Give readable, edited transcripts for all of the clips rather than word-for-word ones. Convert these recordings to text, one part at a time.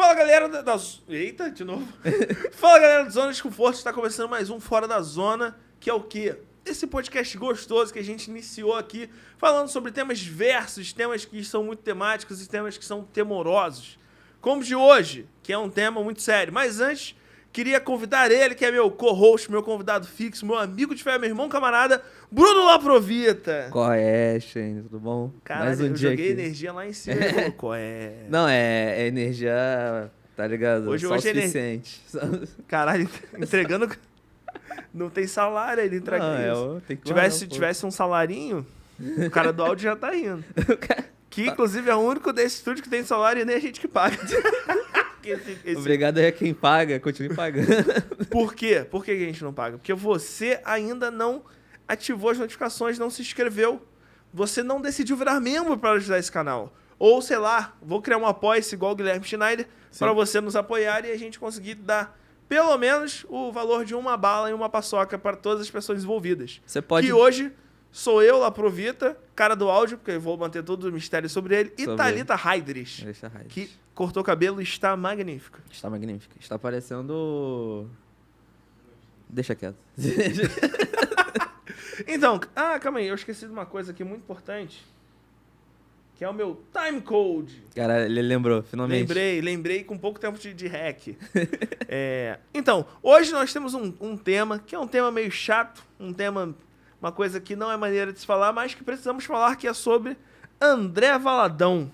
Fala, galera Eita, de novo. Fala, galera do Zona de Conforto. Está começando mais um Fora da Zona, que é o quê? Esse podcast gostoso que a gente iniciou aqui, falando sobre temas diversos, temas que são muito temáticos e temas que são temorosos. Como o de hoje, que é um tema muito sério. Mas antes, queria convidar ele, que é meu co-host, meu convidado fixo, meu amigo de fé, meu irmão camarada, Bruno Laprovita. Qual é, Shane? Tudo bom? Caralho, mais um eu dia joguei aqui. energia lá em cima e falou, qual é? Não, é energia, tá ligado? Hoje Só o é suficiente. Caralho, entregando... Não tem salário, ele entrega Não, isso. tem que Tivesse um salarinho, o cara do áudio já tá indo. Que, inclusive, é o único desse estúdio que tem salário e nem a gente que paga. Obrigado aí a quem paga, continue pagando. Por quê? Por que a gente não paga? Porque você ainda não ativou as notificações, não se inscreveu. Você não decidiu virar membro para ajudar esse canal. Ou, sei lá, vou criar um apoia-se igual o Guilherme Schneider para você nos apoiar e a gente conseguir dar pelo menos o valor de uma bala e uma paçoca para todas as pessoas envolvidas. Você pode... Que hoje sou eu, Laprovita, cara do áudio, porque eu vou manter todo o mistério sobre ele, e Thalita Heidrich, que cortou o cabelo e está magnífica. Está magnífica. Está parecendo... Deixa quieto. Então, calma aí, eu esqueci de uma coisa aqui muito importante, que é o meu time code. Cara, ele lembrou, finalmente. Lembrei com pouco tempo de hack. Então, hoje nós temos um tema, que é um tema meio chato, uma coisa que não é maneira de se falar, mas que precisamos falar, que é sobre André Valadão.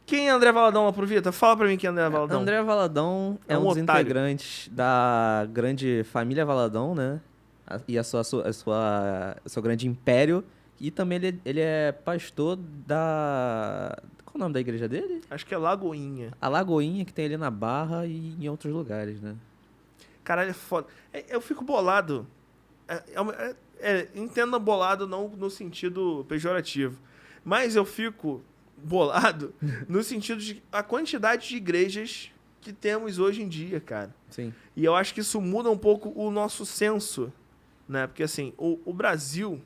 Quem é André Valadão, Laprovita? Fala pra mim quem é André Valadão. André Valadão é um dos integrantes da grande família Valadão, né? E a seu grande império. E também ele é pastor da... Qual é o nome da igreja dele? Acho que é Lagoinha. A Lagoinha, que tem ali na Barra e em outros lugares, né? Caralho, é foda. Eu fico bolado. Entenda bolado não no sentido pejorativo. Mas eu fico bolado no sentido de a quantidade de igrejas que temos hoje em dia, cara. Sim. E eu acho que isso muda um pouco o nosso senso, né? Porque assim, o Brasil...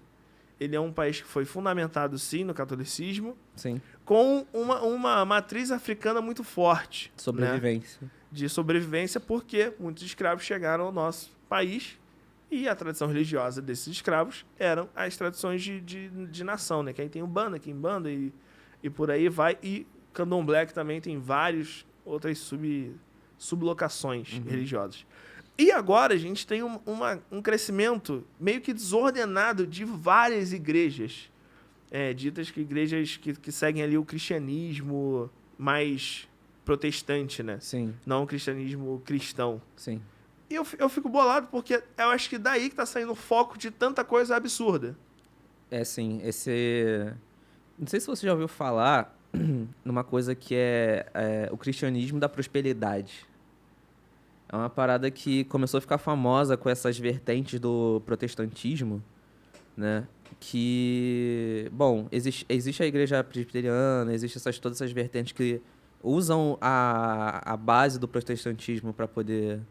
Ele é um país que foi fundamentado, sim, no catolicismo, sim, com uma matriz africana muito forte. Sobrevivência. Né? De sobrevivência, porque muitos escravos chegaram ao nosso país e a tradição religiosa desses escravos eram as tradições de nação, né? Que aí tem Umbanda, Quimbanda e por aí vai. E Candomblé, que também tem várias outras sublocações religiosas. E agora a gente tem um crescimento meio que desordenado de várias igrejas, ditas que igrejas que seguem ali o cristianismo mais protestante, né? Sim. Não o cristianismo cristão. Sim. E eu fico bolado porque eu acho que daí que tá saindo o foco de tanta coisa absurda. Sim. Não sei se você já ouviu falar numa coisa que é o cristianismo da prosperidade. É uma parada que começou a ficar famosa com essas vertentes do protestantismo, né? Que, bom, existe a igreja presbiteriana, existe todas essas vertentes que usam a base do protestantismo para poder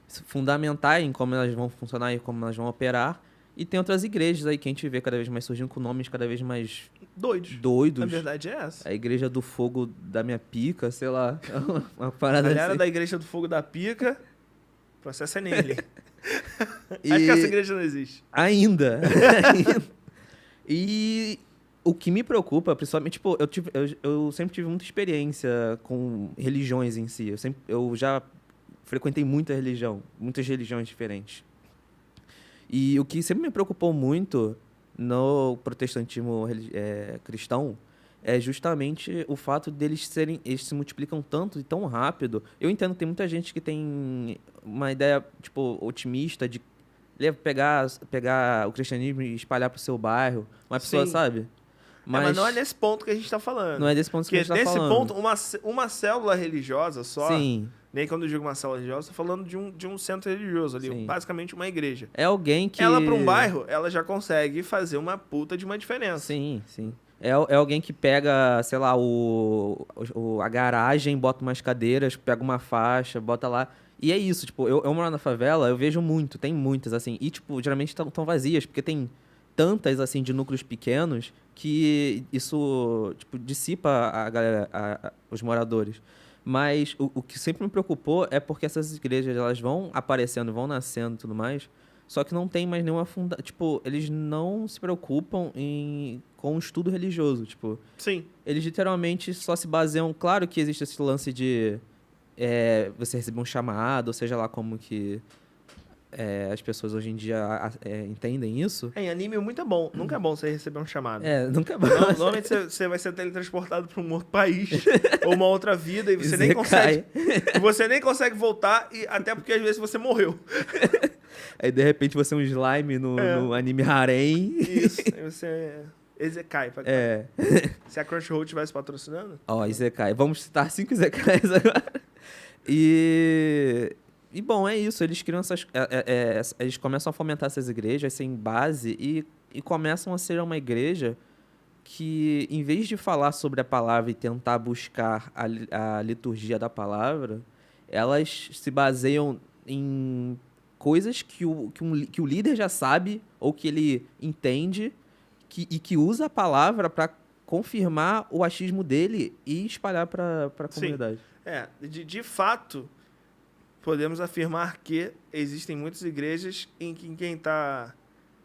fundamentar em como elas vão funcionar e como elas vão operar. E tem outras igrejas aí que a gente vê cada vez mais surgindo com nomes cada vez mais doidos. A verdade é essa. A igreja do fogo da minha pica, sei lá. Uma parada Galera assim. da igreja do fogo da pica, o processo é nele. Acho que essa igreja não existe. Ainda. E o que me preocupa, principalmente, tipo, eu sempre tive muita experiência com religiões em si. Eu já frequentei muitas religiões diferentes. E o que sempre me preocupou muito no protestantismo cristão é justamente o fato deles eles se multiplicam tanto e tão rápido. Eu entendo que tem muita gente que tem uma ideia, tipo, otimista de pegar o cristianismo e espalhar pro seu bairro. Uma pessoa, sabe? Mas não é nesse ponto que a gente tá falando. Não é desse ponto que a gente tá falando. Porque nesse ponto, uma célula religiosa só... Sim. Nem quando eu digo uma célula religiosa, eu tô falando de um centro religioso ali. Sim. Basicamente uma igreja. É alguém que... Ela, pra um bairro, ela já consegue fazer uma puta de uma diferença. Sim, sim. É alguém que pega, sei lá, a garagem, bota umas cadeiras, pega uma faixa, bota lá... E é isso, tipo, eu moro na favela, eu vejo tem muitas, assim, e, tipo, geralmente estão vazias, porque tem tantas, assim, de núcleos pequenos que isso, tipo, dissipa a galera, os moradores. Mas o que sempre me preocupou é porque essas igrejas, elas vão aparecendo, vão nascendo e tudo mais, só que não tem mais nenhuma tipo, eles não se preocupam com o estudo religioso, tipo... Sim. Eles literalmente só se baseiam... Claro que existe esse lance de você receber um chamado, ou seja lá como que as pessoas hoje em dia entendem isso. Em anime muito é bom. Nunca é bom você receber um chamado. Nunca é bom. Normalmente você vai ser teletransportado para um outro país ou uma outra vida e você nem consegue. Você nem consegue voltar, até porque às vezes você morreu. Aí de repente você é um slime no anime harém. Isso. Aí você Isekai. Se a Crunchyroll estivesse patrocinando. Isekai. Vamos citar 5 Isekais agora. E bom, é isso. Eles criam eles começam a fomentar essas igrejas sem base e começam a ser uma igreja que, em vez de falar sobre a palavra e tentar buscar a liturgia da palavra, elas se baseiam em coisas que o líder já sabe ou que ele entende e que usa a palavra para confirmar o achismo dele e espalhar para a comunidade. De fato, podemos afirmar que existem muitas igrejas em que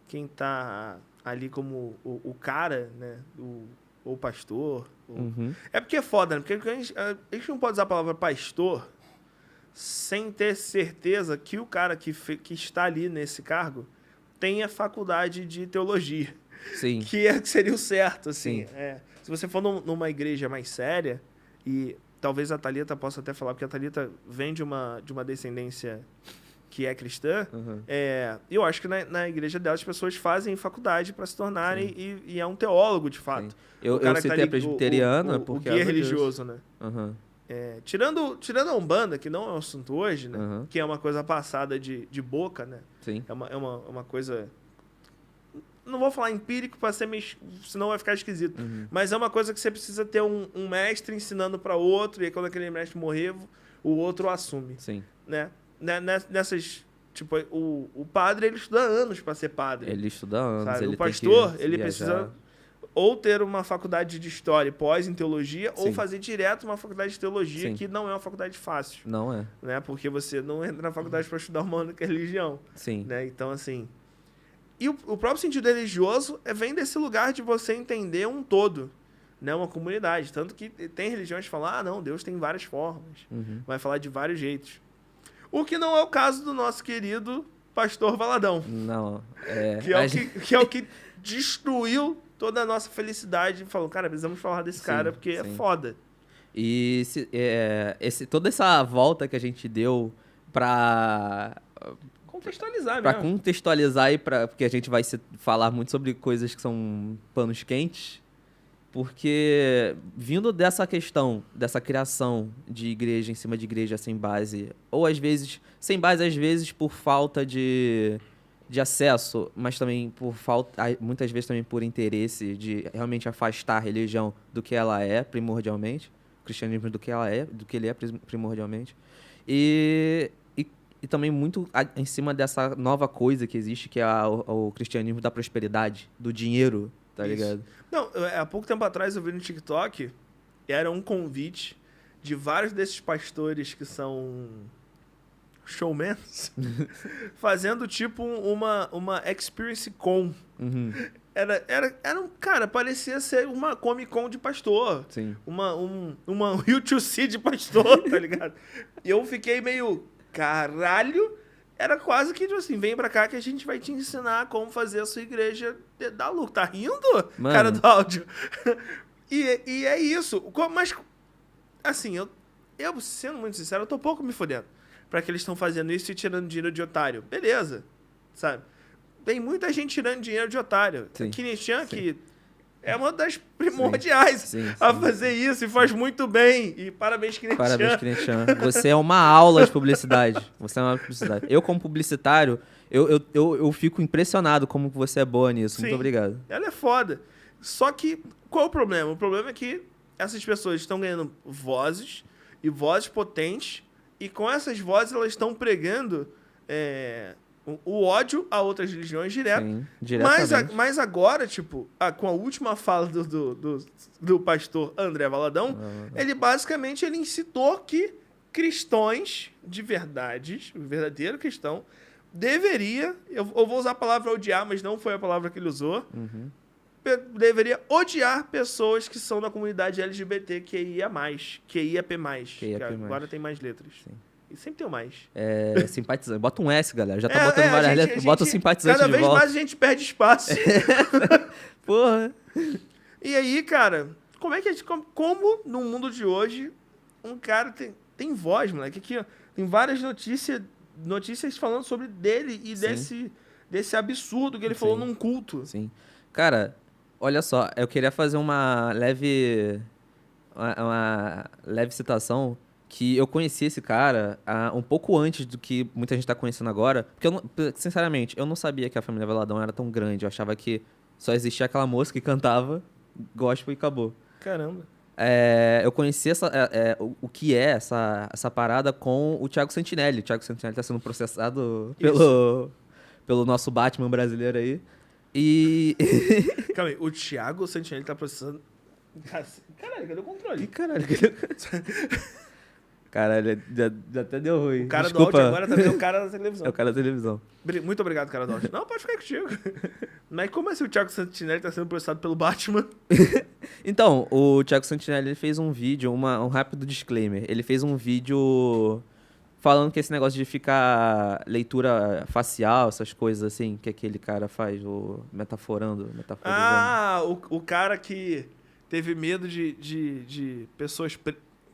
quem tá ali como o cara, né, o pastor... É porque é foda, né? Porque a gente não pode usar a palavra pastor sem ter certeza que o cara que está ali nesse cargo tem a faculdade de teologia. Sim. Que seria o certo, assim. Se você for numa igreja mais séria, e talvez a Thalita possa até falar, porque a Thalita vem de uma descendência que é cristã, eu acho que na igreja dela as pessoas fazem faculdade para se tornarem e é um teólogo, de fato. Eu citei a presbiteriana porque o guia religioso, né? Uhum. Tirando a Umbanda, que não é um assunto hoje, né? Que é uma coisa passada de boca, né? Sim. É uma coisa... Não vou falar empírico, para ser senão vai ficar esquisito. Mas é uma coisa que você precisa ter um mestre ensinando para outro, e aí quando aquele mestre morrer, o outro assume. Sim. Né? Nessas... Tipo, o padre, ele estuda anos para ser padre. Ele estuda anos. Sabe? Ele o pastor, tem que ele viajar. precisa ou ter uma faculdade de história pós em teologia, Sim. ou fazer direto uma faculdade de teologia, Sim. que não é uma faculdade fácil. Não é. Né? Porque você não entra na faculdade para estudar uma única religião. Sim. Né? Então, assim... E o próprio sentido religioso vem desse lugar de você entender um todo, né? Uma comunidade. Tanto que tem religiões que falam, não, Deus tem várias formas. Vai falar de vários jeitos. O que não é o caso do nosso querido pastor Valadão. Não. Que é o que destruiu toda a nossa felicidade. Falou, cara, precisamos falar desse cara, porque é foda. E toda essa volta que a gente deu pra... Contextualizar pra mesmo. contextualizar e porque a gente vai falar muito sobre coisas que são panos quentes, porque vindo dessa questão, dessa criação de igreja em cima de igreja sem base, ou às vezes, sem base às vezes por falta de acesso, mas também muitas vezes também por interesse de realmente afastar a religião do que ela é primordialmente, o cristianismo do que ele é primordialmente, e também muito em cima dessa nova coisa que existe, que é o cristianismo da prosperidade, do dinheiro, tá ligado? Não, há pouco tempo atrás eu vi no TikTok, era um convite de vários desses pastores que são showmans, fazendo tipo uma Experience Con. Era um... Cara, parecia ser uma Comic Con de pastor. Sim. Uma U2C de pastor, tá ligado? E eu fiquei meio... Caralho, era quase que, tipo assim, vem pra cá que a gente vai te ensinar como fazer a sua igreja dar lucro. Tá rindo, mano? Cara do áudio? E é isso. Mas, assim, eu, sendo muito sincero, eu tô pouco me fodendo pra que eles estão fazendo isso e tirando dinheiro de otário. Beleza, sabe? Tem muita gente tirando dinheiro de otário. Sim. Kinichan, que é uma das primordiais sim, a fazer isso e faz muito bem. E parabéns, Kinichan. Parabéns, Kinichan. Você é uma aula de publicidade. Você é uma publicidade. Eu, como publicitário, eu fico impressionado como você é boa nisso. Sim, muito obrigado. Ela é foda. Só que, qual é o problema? O problema é que essas pessoas estão ganhando vozes, e vozes potentes, e com essas vozes elas estão pregando o ódio a outras religiões direto. Sim, diretamente. Mas agora, tipo, com a última fala do pastor André Valadão, ele basicamente ele incitou que cristãos de verdade, o verdadeiro cristão, deveria, eu vou usar a palavra odiar, mas não foi a palavra que ele usou, deveria odiar pessoas que são da comunidade LGBT QIAP+, que agora tem mais letras. Sim. E sempre tem o mais. Simpatizante. Bota um S, galera. Já tá botando várias letras. Bota o simpatizante cada de vez volta. mais a gente perde espaço. Porra. E aí, cara, como no mundo de hoje um cara tem voz, moleque? Aqui, ó, tem várias notícias falando sobre dele e desse absurdo que ele falou num culto. Sim. Cara, olha só, eu queria fazer uma leve citação que eu conheci esse cara um pouco antes do que muita gente tá conhecendo agora, porque sinceramente, eu não sabia que a família Valadão era tão grande, eu achava que só existia aquela moça que cantava gospel e acabou. Caramba. Eu conheci o que é essa parada com o Thiago Santinelli. O Thiago Santinelli tá sendo processado pelo nosso Batman brasileiro aí. E... Calma aí, o Thiago Santinelli tá processando... Caralho, cadê o controle? Caralho, já até deu ruim. O cara Desculpa. do áudio agora também é o cara da televisão. É o cara da televisão. Muito obrigado, cara do áudio. Não, pode ficar contigo. Mas como assim o Thiago Santinelli tá sendo processado pelo Batman? Então, o Thiago Santinelli ele fez um vídeo, um rápido disclaimer. Ele fez um vídeo falando que esse negócio de ficar leitura facial, essas coisas assim, que aquele cara faz, metaforizando. O cara que teve medo de pessoas...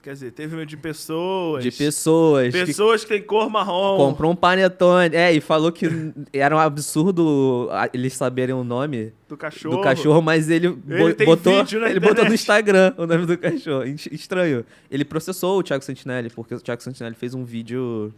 Quer dizer, teve medo de pessoas... Pessoas que têm cor marrom. Comprou um panetone. E falou que era um absurdo eles saberem o nome do cachorro, mas ele botou no Instagram o nome do cachorro. Estranho. Ele processou o Thiago Santinelli, porque o Thiago Santinelli fez um vídeo...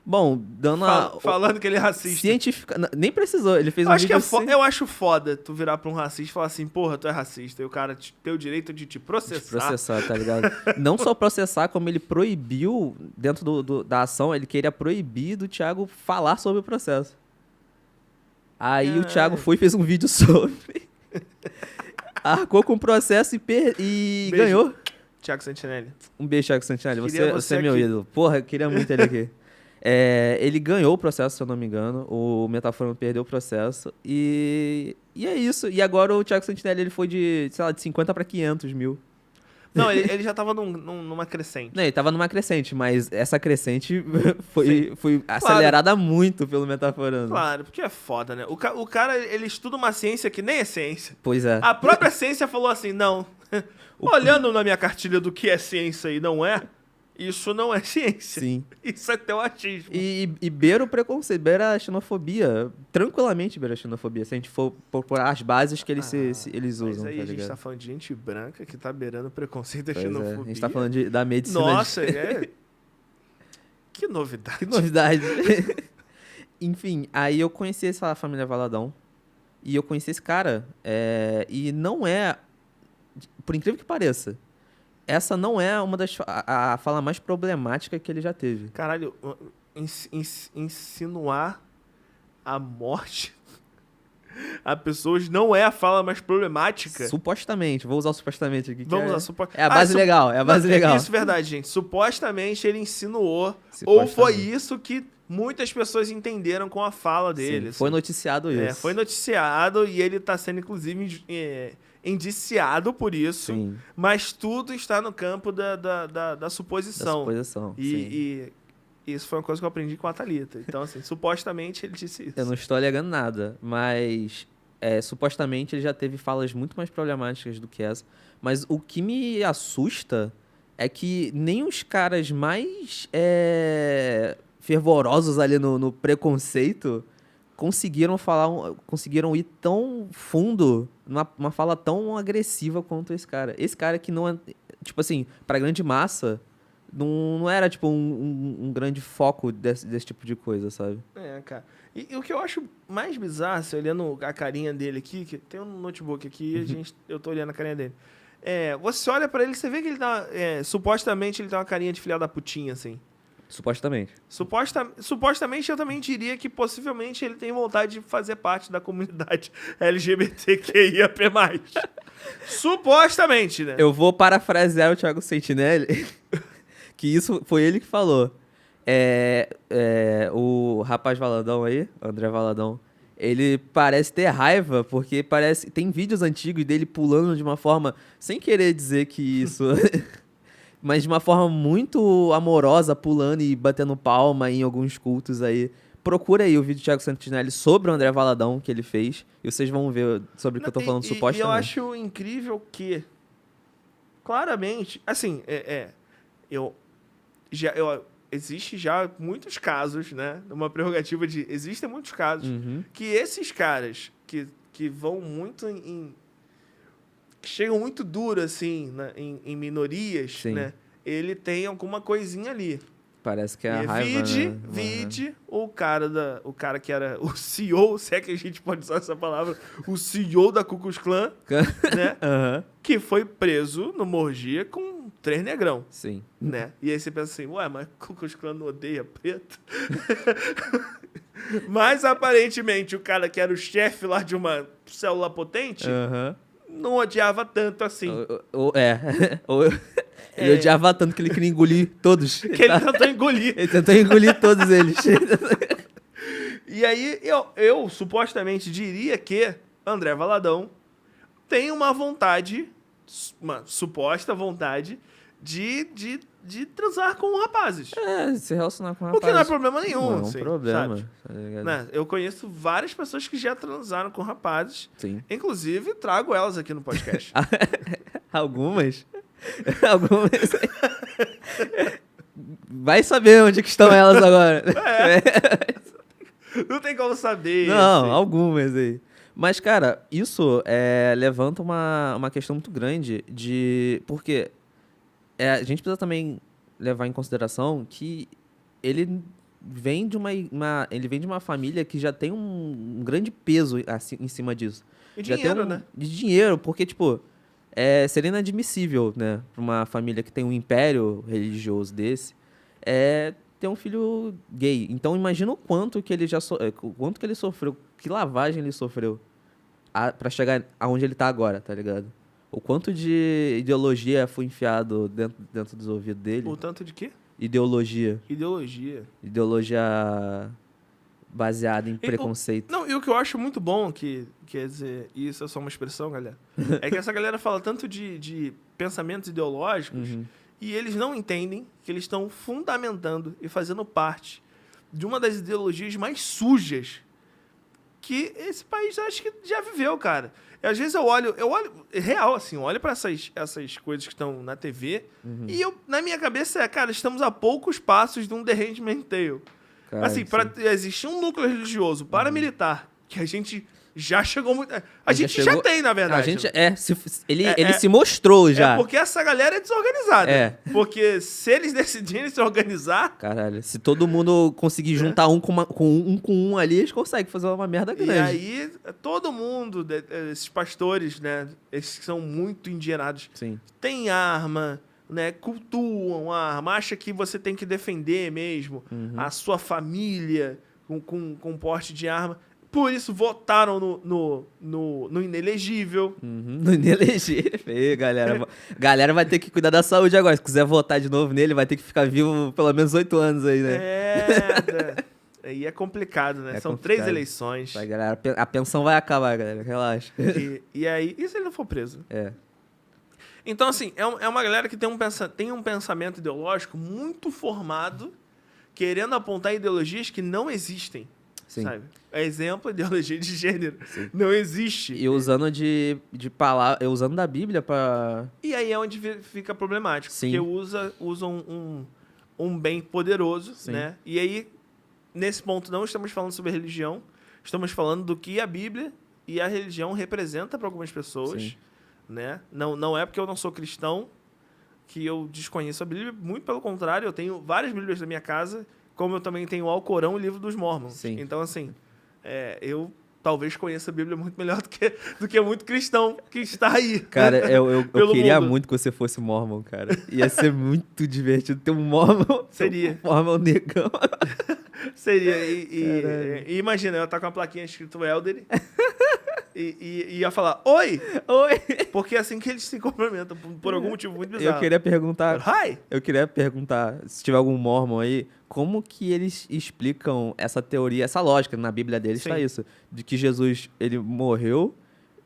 Bom, dando falando que ele é racista. Científica. Nem precisou, ele fez um vídeo assim. Eu acho foda tu virar pra um racista e falar assim, porra, tu é racista. E o cara tem o direito de te processar. Tá ligado? Não só processar, como ele proibiu, dentro da ação, ele queria proibir do Thiago falar sobre o processo. Aí o Thiago foi e fez um vídeo sobre. Arcou com o processo e ganhou. Thiago Santinelli. Um beijo, Thiago Santinelli. Você é meu ídolo. Porra, eu queria muito ele aqui. Ele ganhou o processo, se eu não me engano. O Metaforando perdeu o processo. E é isso. E agora o Thiago Santinelli ele foi de 50 para 500 mil. Não, ele já tava numa crescente. Não, ele tava numa crescente, mas essa crescente foi acelerada muito pelo Metaforando. Claro, porque é foda, né? O cara, ele estuda uma ciência que nem é ciência. Pois é. A própria ciência falou assim, não. Olhando na minha cartilha do que é ciência e não é... Isso não é ciência. Sim. Isso é teu achismo. E beira o preconceito, beira a xenofobia. Tranquilamente beira a xenofobia. Se a gente for procurar as bases que eles usam. Mas aí tá a gente ligado? tá falando de gente branca que tá beirando preconceito e Pois xenofobia. A gente tá falando da medicina. Nossa, Que novidade. Que novidade. Enfim, aí eu conheci essa família Valadão. E eu conheci esse cara. E não é... Por incrível que pareça... Essa não é a fala mais problemática que ele já teve. Caralho, insinuar a morte a pessoas não é a fala mais problemática. Supostamente, vou usar supostamente aqui. Vamos usar É a base legal, legal. Isso é verdade, gente. Supostamente ele insinuou, ou foi isso que muitas pessoas entenderam com a fala dele. Sim, assim. Foi noticiado isso. Foi noticiado e ele tá sendo, inclusive... indiciado por isso, sim. Mas tudo está no campo da suposição. Da suposição, e isso foi uma coisa que eu aprendi com a Thalita. Então, assim, supostamente ele disse isso. Eu não estou alegando nada, mas supostamente ele já teve falas muito mais problemáticas do que essa. Mas o que me assusta é que nem os caras mais fervorosos ali no preconceito conseguiram ir tão fundo numa fala tão agressiva quanto esse cara. Esse cara que não é, tipo assim, pra grande massa, não era, tipo, um grande foco desse tipo de coisa, sabe? Cara. E o que eu acho mais bizarro, você olhando a carinha dele aqui, que tem um notebook aqui, eu tô olhando a carinha dele. Você olha pra ele, você vê que ele tá, supostamente ele tem uma carinha de filha da putinha, assim. Supostamente. Supostamente, eu também diria que possivelmente ele tem vontade de fazer parte da comunidade LGBTQIAP+. Supostamente, né? Eu vou parafrasear o Thiago Sentinelli, que isso foi ele que falou. O rapaz Valadão aí, André Valadão, ele parece ter raiva, porque tem vídeos antigos dele pulando de uma forma, sem querer dizer que isso... mas de uma forma muito amorosa, pulando e batendo palma em alguns cultos aí. Procura aí o vídeo do Thiago Santinelli sobre o André Valadão que ele fez, e vocês vão ver sobre o que eu tô falando supostamente. E eu acho incrível que, claramente, assim, existe já muitos casos, né? Uma prerrogativa de... Existem muitos casos que esses caras que vão muito que chegam muito duro, assim, em minorias, Sim. né? Ele tem alguma coisinha ali. Parece que é a raiva, né? Vide o cara que era o CEO, se é que a gente pode usar essa palavra, o CEO da Ku Klux Klan, né? Que foi preso no Morgia com 3 negrão. Sim. Né? E aí você pensa assim, ué, mas Ku Klux Klan não odeia preto? Mas aparentemente o cara que era o chefe lá de uma célula potente não odiava tanto assim. Ele odiava tanto que ele queria engolir todos. Que ele tentou engolir. Ele tentou engolir todos eles. E aí, eu supostamente diria que André Valadão tem uma vontade, uma suposta vontade, de transar com rapazes. Se relacionar com rapazes. O que não é problema nenhum. Não é um assim, problema. Tá, né? Eu conheço várias pessoas que já transaram com rapazes. Sim. Inclusive, trago elas aqui no podcast. Algumas? Algumas. Vai saber onde que estão elas agora. Não tem como saber. Não, assim. algumas aí. Mas, cara, isso levanta uma questão muito grande de... Porque a gente precisa também levar em consideração que ele vem de uma família que já tem um grande peso assim, em cima disso. E já dinheiro, tem né? De dinheiro, porque, tipo... seria inadmissível, né, para uma família que tem um império religioso desse, ter um filho gay. Então imagina o quanto que ele quanto que ele sofreu, que lavagem ele sofreu para chegar aonde ele tá agora, tá ligado? O quanto de ideologia foi enfiado dentro dos ouvidos dele. O tanto de quê? Ideologia baseada em preconceito. Não, e o que eu acho muito bom, que quer dizer, isso é só uma expressão, galera, é que essa galera fala tanto de pensamentos ideológicos e eles não entendem que eles estão fundamentando e fazendo parte de uma das ideologias mais sujas que esse país acho que já viveu, cara. E às vezes eu olho real, assim, olho pra essas coisas que estão na TV e na minha cabeça cara, estamos a poucos passos de um The Handmaid's Tale. Cara, assim, para existir um núcleo religioso paramilitar, que a gente já chegou muito... A gente já tem, na verdade. Ele se mostrou já. É porque essa galera é desorganizada. Porque se eles decidirem se organizar... Caralho, se todo mundo conseguir juntar um com um ali, eles conseguem fazer uma merda grande. E aí, todo mundo, esses pastores, né, esses que são muito endinheirados, tem arma... Né, cultuam a arma, acha que você tem que defender mesmo a sua família com porte de arma. Por isso votaram no inelegível. No inelegível. Ei, galera. Galera vai ter que cuidar da saúde agora. Se quiser votar de novo nele, vai ter que ficar vivo pelo menos 8 anos aí, né? Aí é complicado, né? São complicado. 3 eleições. Vai, galera, a pensão vai acabar, galera. Relaxa. E aí, e se ele não for preso? Então, assim, é uma galera que tem um pensamento ideológico muito formado, querendo apontar ideologias que não existem. Sim. Sabe? Exemplo, ideologia de gênero. Sim. Não existe. E usando de palavra, usando da Bíblia para... E aí é onde fica problemático. Sim. Porque usam um bem poderoso, né? E aí, nesse ponto, não estamos falando sobre religião, estamos falando do que a Bíblia e a religião representa para algumas pessoas. Sim. Né? Não é porque eu não sou cristão que eu desconheço a Bíblia, muito pelo contrário, eu tenho várias Bíblias na minha casa, como eu também tenho o Alcorão e o Livro dos Mormons. Sim. Então, assim, eu talvez conheça a Bíblia muito melhor do que muito cristão que está aí. Cara, eu Pelo queria mundo. muito que você fosse mormon, cara. Ia ser muito divertido ter um mormon. Seria. Um mormon negão. Seria. Caralho. E imagina, eu estar com uma plaquinha escrito Elder e ia falar, oi! Oi! Porque é assim que eles se cumprimentam, por algum motivo muito bizarro. Eu queria perguntar, Hi! se tiver algum mormon aí, como que eles explicam essa teoria, essa lógica, na Bíblia deles Sim. tá isso, de que Jesus, ele morreu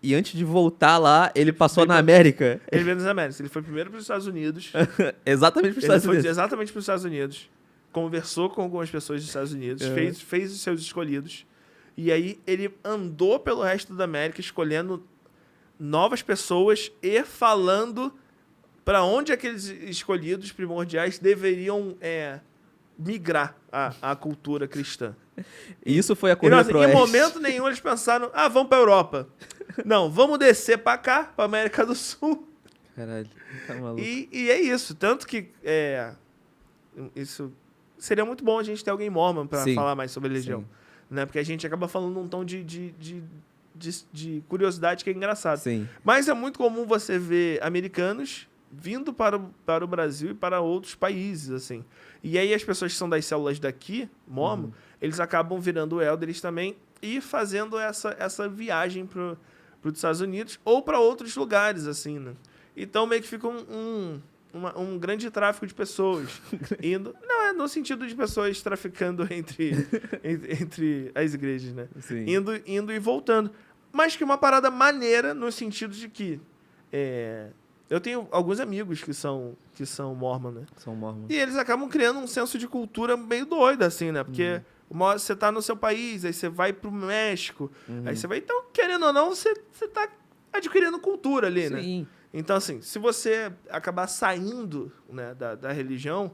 e antes de voltar lá, ele passou veio na pra- América. Ele veio nas Américas. Ele foi primeiro para os Estados Unidos. Exatamente para os Ele Estados foi Unidos. exatamente para os Estados Unidos. Conversou com algumas pessoas dos Estados Unidos. Fez os seus escolhidos. E aí ele andou pelo resto da América escolhendo novas pessoas e falando para onde aqueles escolhidos primordiais deveriam migrar a cultura cristã. E isso foi a E, corrida nossa, pro em oeste. momento nenhum eles pensaram, vamos para Europa. Não, vamos descer para cá, para América do Sul. Caralho, tá maluco. E é isso. Tanto que isso seria muito bom a gente ter alguém mormon para Sim, falar mais sobre religião. sim. Né? Porque a gente acaba falando num tom de curiosidade que é engraçado. Sim, Mas é muito comum você ver americanos vindo para o Brasil e para outros países, assim. E aí as pessoas que são das células daqui, mormon, eles acabam virando elders também e fazendo essa viagem para os Estados Unidos ou para outros lugares, assim, né? Então meio que fica um grande tráfico de pessoas indo... Não, é no sentido de pessoas traficando entre as igrejas, né? sim. Indo e voltando. Mas que uma parada maneira no sentido de que... eu tenho alguns amigos que são mormon, né? São mormons. E eles acabam criando um senso de cultura meio doido, assim, né? Porque uma hora você tá no seu país, aí você vai pro México, aí você vai... Então, querendo ou não, você tá adquirindo cultura ali, né? Sim. Então, assim, se você acabar saindo, né, da religião,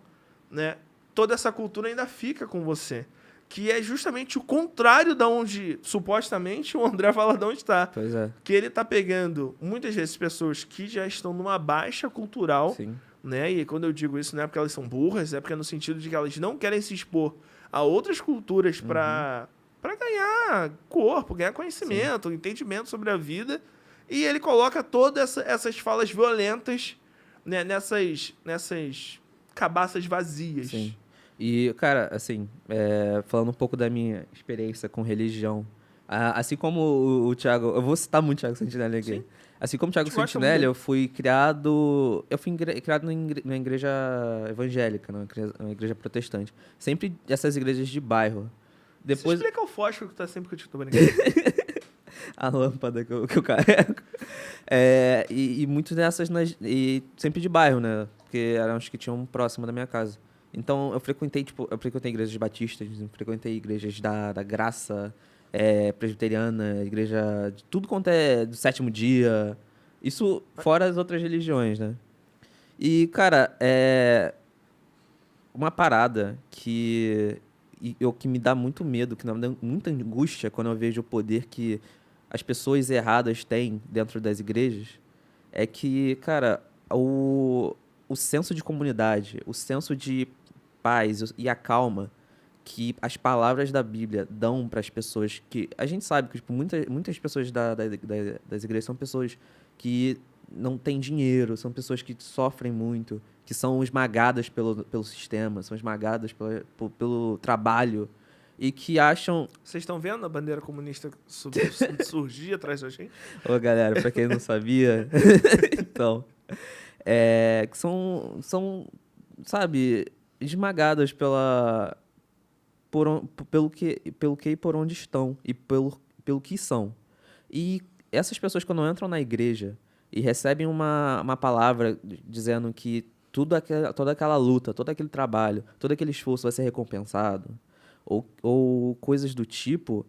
né, toda essa cultura ainda fica com você. Que é justamente o contrário da onde, supostamente, o André Valadão está. Pois é. Que ele está pegando, muitas vezes, pessoas que já estão numa baixa cultural, Sim. né? E quando eu digo isso, não é porque elas são burras, é porque é no sentido de que elas não querem se expor a outras culturas para ganhar corpo, ganhar conhecimento, entendimento sobre a vida. E ele coloca todas essas falas violentas, né, nessas cabaças vazias. Sim. E, cara, assim, falando um pouco da minha experiência com religião, assim como o Thiago... Eu vou citar muito o Thiago Santinelli aqui. Sim. Assim como o Thiago A gente gosta Santinelli, muito eu fui criado... criado na igreja evangélica, na igreja protestante. Sempre essas igrejas de bairro. Depois... Você explica o fósforo que tá sempre que eu tô brincando. A lâmpada que eu carrego. E muitas dessas e sempre de bairro, né? Porque eram as que tinham próximo da minha casa. Então eu frequentei igrejas batistas, eu frequentei igrejas da Graça, presbiteriana, igreja de tudo quanto é do sétimo dia. Isso fora as outras religiões, né? E, cara, uma parada que me dá muito medo, que me dá muita angústia quando eu vejo o poder que as pessoas erradas têm dentro das igrejas, é que, cara, o senso de comunidade, o senso de paz e a calma que as palavras da Bíblia dão para as pessoas, que a gente sabe que tipo, muitas pessoas das igrejas são pessoas que não têm dinheiro, são pessoas que sofrem muito, que são esmagadas pelo sistema, são esmagadas pelo trabalho, e que acham... Vocês estão vendo a bandeira comunista surgir atrás da gente? Ô, galera, pra quem não sabia... então... que são, sabe, esmagadas pelo que e por onde estão, e pelo que são. E essas pessoas, quando entram na igreja e recebem uma palavra dizendo que toda aquela luta, todo aquele trabalho, todo aquele esforço vai ser recompensado, ou coisas do tipo,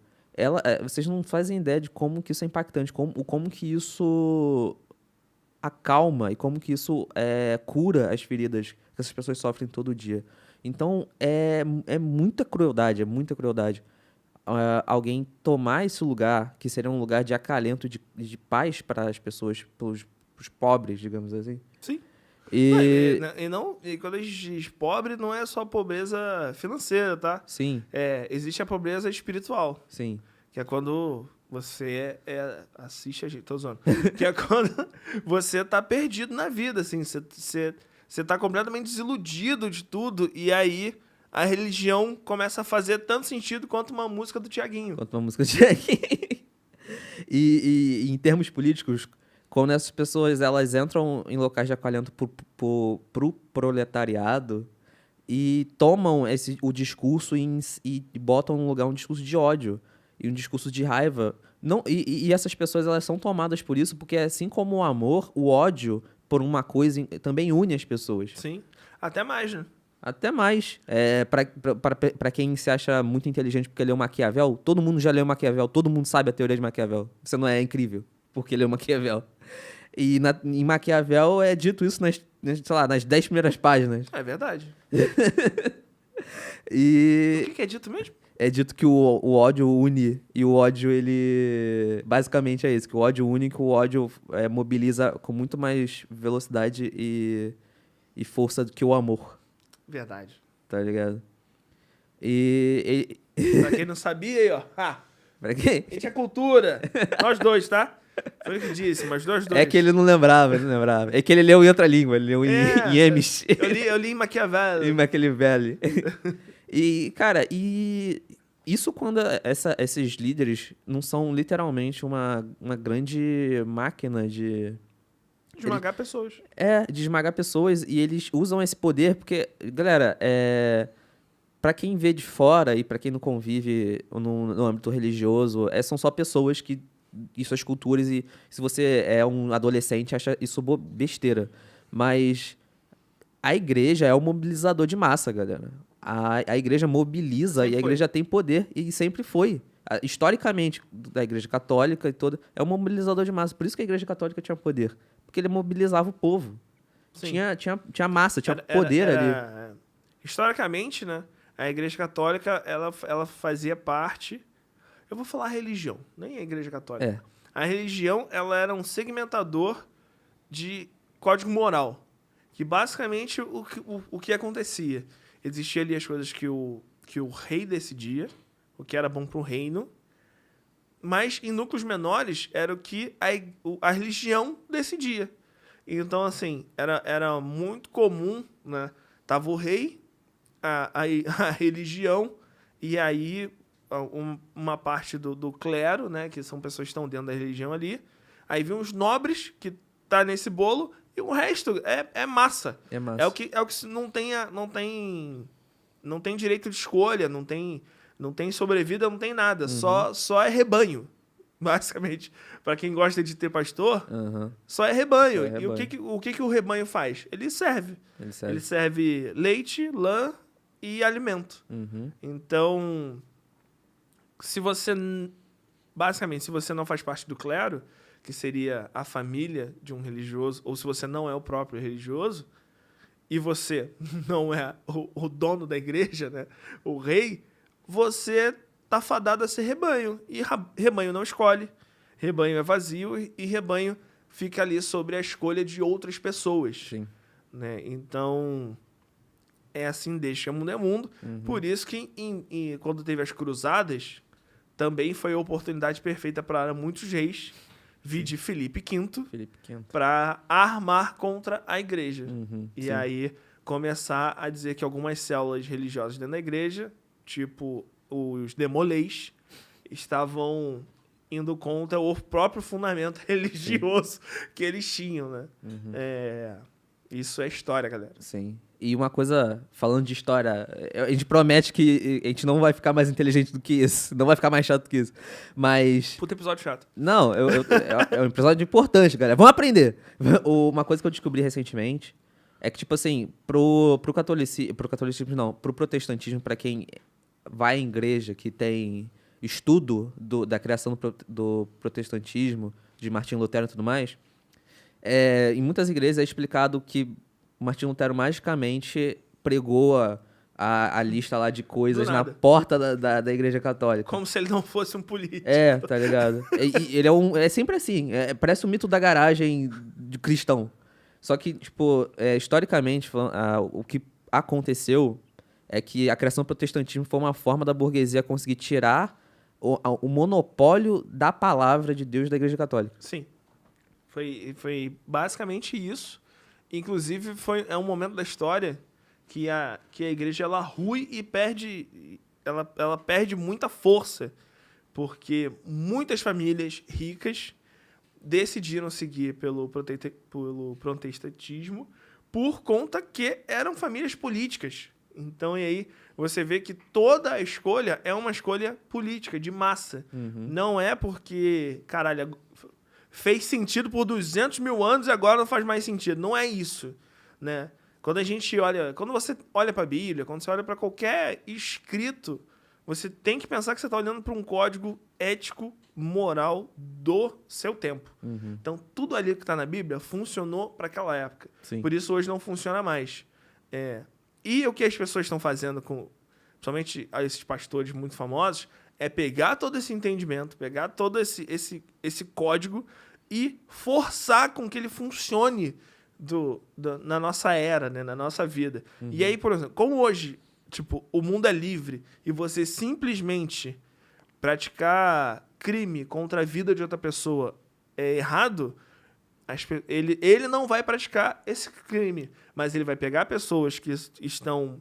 vocês não fazem ideia de como que isso é impactante, como que isso acalma e como que isso cura as feridas que essas pessoas sofrem todo dia. Então, é muita crueldade, alguém tomar esse lugar, que seria um lugar de acalento, de paz para as pessoas, pros pobres, digamos assim. Sim. E Quando a gente diz pobre, não é só pobreza financeira, tá? sim, Existe a pobreza espiritual, sim, que é quando você assiste a gente, tô zoando. Que é quando você tá perdido na vida, assim. Você tá completamente desiludido de tudo. E aí a religião começa a fazer tanto sentido quanto uma música do Thiaguinho. Quanto uma música de e em termos políticos, quando essas pessoas elas entram em locais de acolhimento pro proletariado e tomam o discurso e botam no lugar um discurso de ódio e um discurso de raiva. Não, e essas pessoas elas são tomadas por isso porque, assim como o amor, o ódio por uma coisa também une as pessoas. Sim, até mais, né? Até mais. Pra quem se acha muito inteligente porque leu Maquiavel, todo mundo já leu Maquiavel, todo mundo sabe a teoria de Maquiavel. Você não é incrível porque leu Maquiavel. E em Maquiavel é dito isso sei lá, nas 10 primeiras páginas. É verdade. E O que é dito mesmo? é dito que o ódio une, e o ódio, ele... Basicamente é isso, que o ódio une, que o ódio mobiliza com muito mais velocidade e força do que o amor, Verdade. tá ligado? E Pra quem não sabia aí, ó. pra quem? A gente é cultura. Nós dois, tá? Foi o que disse, mas nós dois. É que ele não lembrava, ele não lembrava. É que ele leu em outra língua, ele leu em Amish. Eu li em Maquiavel. Em Maquiavelli. E, cara, isso quando esses líderes não são literalmente uma grande máquina de Esmagar pessoas. de esmagar pessoas, e eles usam esse poder porque, galera, pra quem vê de fora e pra quem não convive no âmbito religioso, são só pessoas e suas culturas, e se você é um adolescente, acha isso besteira. Mas a igreja é o mobilizador de massa, galera. A igreja mobiliza Sempre e a foi. igreja tem poder, e sempre foi. Historicamente, da igreja católica e toda, é um mobilizador de massa. Por isso que a igreja católica tinha poder. Porque ele mobilizava o povo. Sim. Tinha massa, tinha poder ali. Historicamente, né? A Igreja Católica, ela fazia parte... Eu vou falar religião, nem a Igreja Católica. A religião, ela era um segmentador de código moral. Que basicamente o que acontecia? Existia ali as coisas que o rei decidia, o que era bom para o reino, mas em núcleos menores era o que a religião decidia. Então, assim, era muito comum, né? Tava o rei, a religião, e aí uma parte do clero, né? Que são pessoas que estão dentro da religião ali. Aí vem os nobres, que tá nesse bolo, e o resto é massa. É massa. É o que não tem direito de escolha, não tem sobrevida, não tem nada. Só é rebanho, basicamente. Para quem gosta de ter pastor, só é rebanho. E o que o rebanho faz? Ele serve. Ele serve leite, lã e alimento. Então, se você não faz parte do clero, que seria a família de um religioso, ou se você não é o próprio religioso, e você não é o dono da igreja, né? O rei, você tá fadado a ser rebanho. E rebanho não escolhe, rebanho é vazio, e rebanho fica ali sobre a escolha de outras pessoas. Sim. Né? Então, é assim desde que o mundo é mundo. Por isso que quando teve as cruzadas, também foi a oportunidade perfeita para muitos reis, vide Filipe V, para armar contra a igreja. E aí começar a dizer que algumas células religiosas dentro da igreja, tipo os demolês, estavam indo contra o próprio fundamento religioso que eles tinham, né? Isso é história, galera. Sim. E uma coisa, falando de história, a gente promete que a gente não vai ficar mais inteligente do que isso, não vai ficar mais chato do que isso, mas... Puta episódio chato. Não, é um episódio importante, galera. Vamos aprender! Uma coisa que eu descobri recentemente é que, tipo assim, pro protestantismo, pra quem vai em igreja, que tem estudo da criação do protestantismo, de Martinho Lutero e tudo mais, em muitas igrejas é explicado que Martinho Lutero magicamente pregou a lista lá de coisas na porta da igreja católica. Como se ele não fosse um político. Tá ligado? E ele é sempre assim, parece o mito da garagem de cristão. Só que, tipo, historicamente, o que aconteceu é que a criação do protestantismo foi uma forma da burguesia conseguir tirar o monopólio da palavra de Deus da Igreja Católica. Sim. Foi basicamente isso. Inclusive, é um momento da história que a igreja ela rui e perde. Ela perde muita força. Porque muitas famílias ricas decidiram seguir pelo protestantismo por conta que eram famílias políticas. Então, e aí você vê que toda a escolha é uma escolha política, de massa. Não é porque, caralho, fez sentido por 200 mil anos e agora não faz mais sentido. Não é isso, né? Quando você olha para a Bíblia, quando você olha para qualquer escrito, você tem que pensar que você está olhando para um código ético, moral do seu tempo. Então, tudo ali que está na Bíblia funcionou para aquela época. Sim. Por isso, hoje não funciona mais. E o que as pessoas estão fazendo, principalmente esses pastores muito famosos, é pegar todo esse entendimento, pegar todo esse código e forçar com que ele funcione na nossa era, né, na nossa vida. E aí, por exemplo, como hoje, tipo, o mundo é livre e você simplesmente praticar crime contra a vida de outra pessoa é errado, ele não vai praticar esse crime, mas ele vai pegar pessoas que estão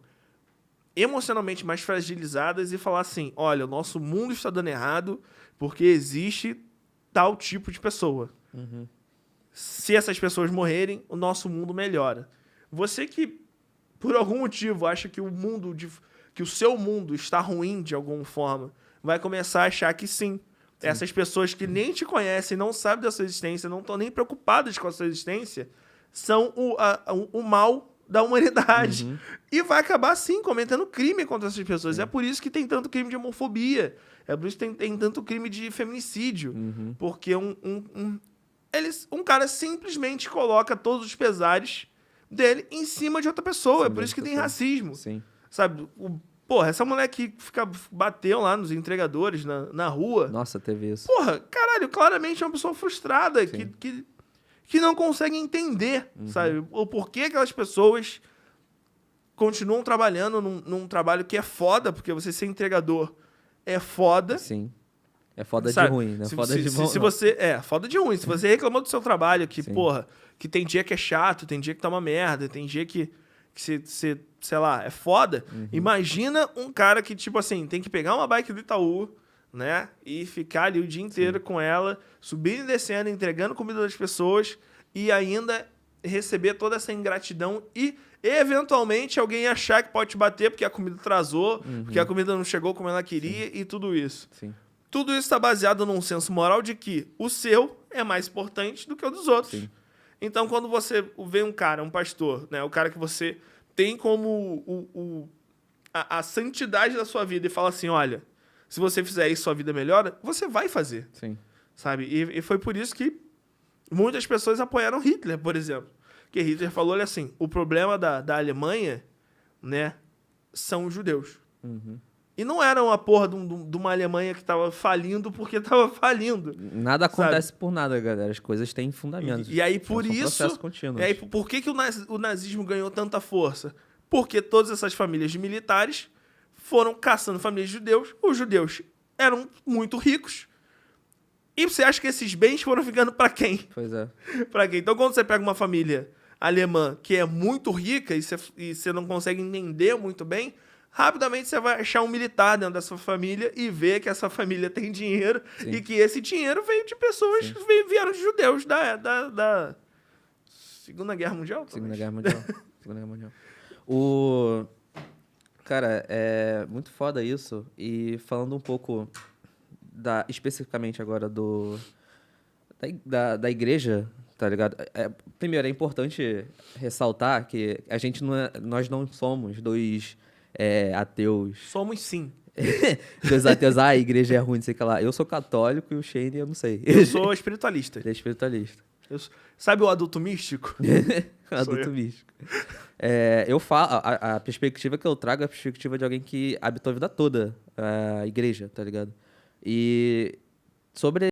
emocionalmente mais fragilizadas e falar assim, olha, o nosso mundo está dando errado porque existe tal tipo de pessoa. Se essas pessoas morrerem, o nosso mundo melhora. Você que, por algum motivo, acha que que o seu mundo está ruim de alguma forma, vai começar a achar que sim. Essas pessoas que nem te conhecem, não sabem da sua existência, não estão nem preocupadas com a sua existência, são o mal da humanidade. E vai acabar, sim, cometendo crime contra essas pessoas. É por isso que tem tanto crime de homofobia. É por isso que tem tanto crime de feminicídio. Porque um cara simplesmente coloca todos os pesares dele em cima de outra pessoa. É por isso que tem racismo. Sim. Sabe? Porra, essa mulher que bateu lá nos entregadores na rua. Nossa, teve isso. Porra, caralho, claramente é uma pessoa frustrada que não consegue entender, sabe? O porquê aquelas pessoas continuam trabalhando num trabalho que é foda, porque você ser entregador é foda. Sim. É foda sabe? de ruim, né? Foda de bom. Se você... foda de ruim. Se você reclamou do seu trabalho, que, Sim. porra, que tem dia que é chato, tem dia que tá uma merda, tem dia que você, sei lá, é foda. Imagina um cara que, tipo assim, tem que pegar uma bike do Itaú, né? E ficar ali o dia inteiro com ela, subindo e descendo, entregando comida das pessoas e ainda receber toda essa ingratidão e, eventualmente, alguém achar que pode te bater porque a comida atrasou, porque a comida não chegou como ela queria e tudo isso. Sim. Tudo isso está baseado num senso moral de que o seu é mais importante do que o dos outros. Sim. Então, quando você vê um cara, um pastor, né, o cara que você tem como a santidade da sua vida e fala assim, olha, se você fizer isso, sua vida melhora, você vai fazer. Sim. Sabe? E foi por isso que muitas pessoas apoiaram Hitler, por exemplo. Porque Hitler falou, olha assim, o problema da Alemanha, né, são os judeus. E não era uma porra de uma Alemanha que tava falindo porque tava falindo. Nada acontece por nada, galera. As coisas têm fundamentos. E aí, por São isso... processos contínuos. E aí, por que o nazismo ganhou tanta força? Porque todas essas famílias de militares foram caçando famílias de judeus. Os judeus eram muito ricos. E você acha que esses bens foram ficando para quem? Pois é. Para quem? Então, quando você pega uma família alemã que é muito rica e você não consegue entender muito bem, rapidamente você vai achar um militar dentro dessa família e ver que essa família tem dinheiro. Sim. E que esse dinheiro veio de pessoas que vieram de judeus da Segunda Guerra Mundial? Segunda Guerra Mundial. Segunda Guerra Mundial. Cara, é muito foda isso. E falando um pouco especificamente agora da igreja, tá ligado? Primeiro, é importante ressaltar que nós não somos dois ateus. Somos sim. Dois ateus, a igreja é ruim, não sei o que lá. Eu sou católico e o Shane, eu não sei. Eu sou espiritualista. Ele é espiritualista. Sabe o adulto místico? Adulto místico. Eu falo, a perspectiva que eu trago é a perspectiva de alguém que habitou a vida toda a igreja, tá ligado? E sobre